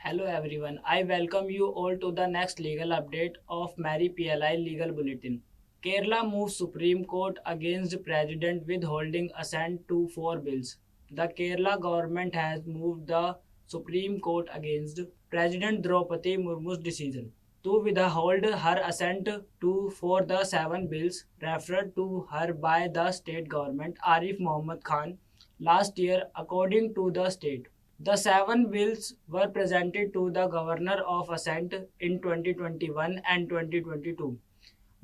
Hello everyone. I welcome you all to the next legal update of Mary PLI Legal Bulletin. Kerala moves Supreme Court against President withholding assent to four bills. The Kerala government has moved the Supreme Court against President Draupadi Murmu's decision to withhold her assent to for the seven bills referred to her by the state government Arif Mohammad Khan last year, according to the state. The seven bills were presented to the Governor of Assent in 2021 and 2022,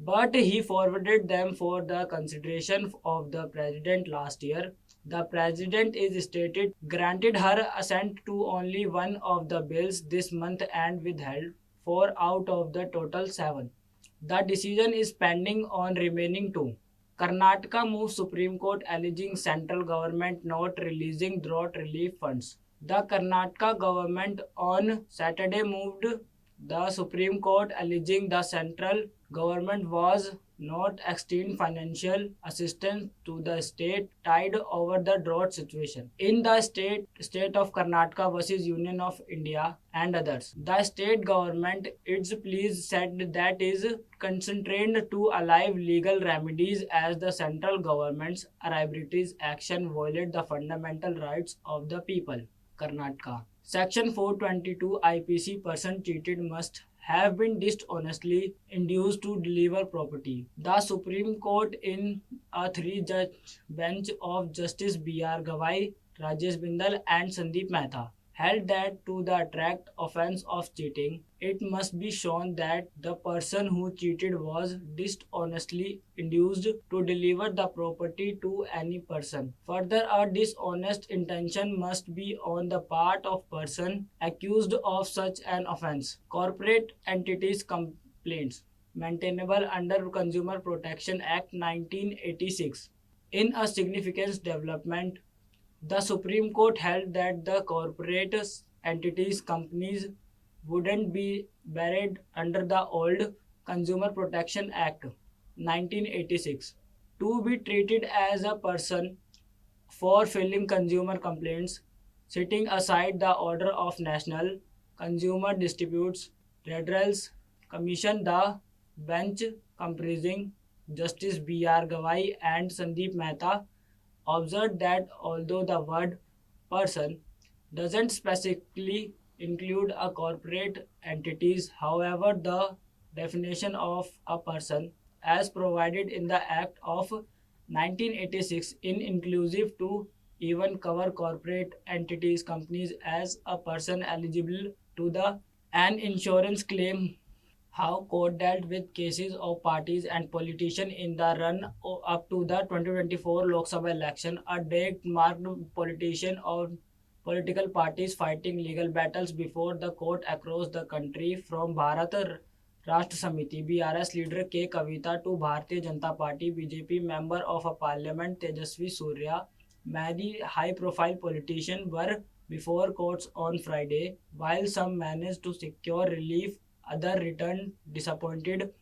but he forwarded them for the consideration of the President last year. The President is stated granted her assent to only one of the bills this month and withheld four out of the total seven. The decision is pending on remaining two. Karnataka moves Supreme Court alleging central government not releasing drought relief funds. The Karnataka government on Saturday moved the Supreme Court alleging the central government was not extending financial assistance to the state tied over the drought situation. In the state of Karnataka versus Union of India and others, the state government its pleas said that is concentrated to alive legal remedies as the central government's arbitrary action violate the fundamental rights of the people. Karnataka. Section 422 IPC person cheated must have been dishonestly induced to deliver property. The Supreme Court in a three-judge bench of Justice B.R. Gawai, Rajesh Bindal and Sandeep Mehta held that to the attract offense of cheating, it must be shown that the person who cheated was dishonestly induced to deliver the property to any person. Further, a dishonest intention must be on the part of person accused of such an offense. Corporate entities complaints maintainable under Consumer Protection Act 1986. In a significant development, the Supreme Court held that the corporate entities companies wouldn't be buried under the old Consumer Protection Act 1986 to be treated as a person for filing consumer complaints, setting aside the order of National Consumer Disputes Redress Commission. The bench comprising Justice B.R. Gawai and Sandeep Mehta observed that although the word person doesn't specifically include a corporate entities, however, the definition of a person as provided in the Act of 1986 in inclusive to even cover corporate entities companies as a person eligible to the an insurance claim. How court dealt with cases of parties and politicians in the run up to the 2024 Lok Sabha election, a day marked politician or political parties fighting legal battles before the court across the country, from Bharat Rashtra Samiti BRS leader K Kavita to Bharatiya Janata Party BJP member of a parliament Tejasvi Surya. Many high profile politicians were before courts on Friday, while some managed to secure relief, others returned disappointed.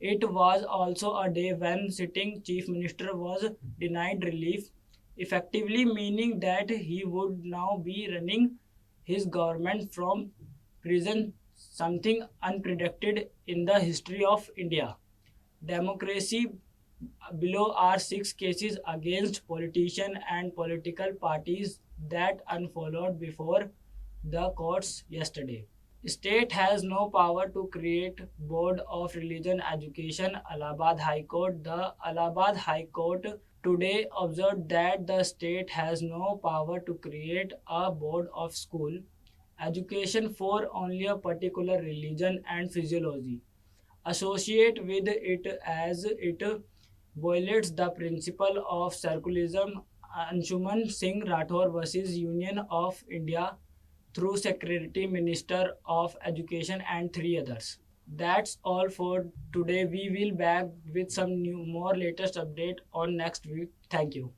It was also a day when sitting chief minister was denied relief, effectively meaning that he would now be running his government from prison, something unprecedented in the history of India. Democracy. Below are six cases against politicians and political parties that unfollowed before the courts yesterday. State has no power to create Board of Religion Education. Allahabad High Court. The Allahabad High Court today observed that the state has no power to create a board of school education for only a particular religion and physiology associate with it, as it violates the principle of secularism. Anshuman Singh Rathore versus Union of India through Secretary Minister of Education and three others. That's all for today. We will back with some new more latest update on next week. Thank you.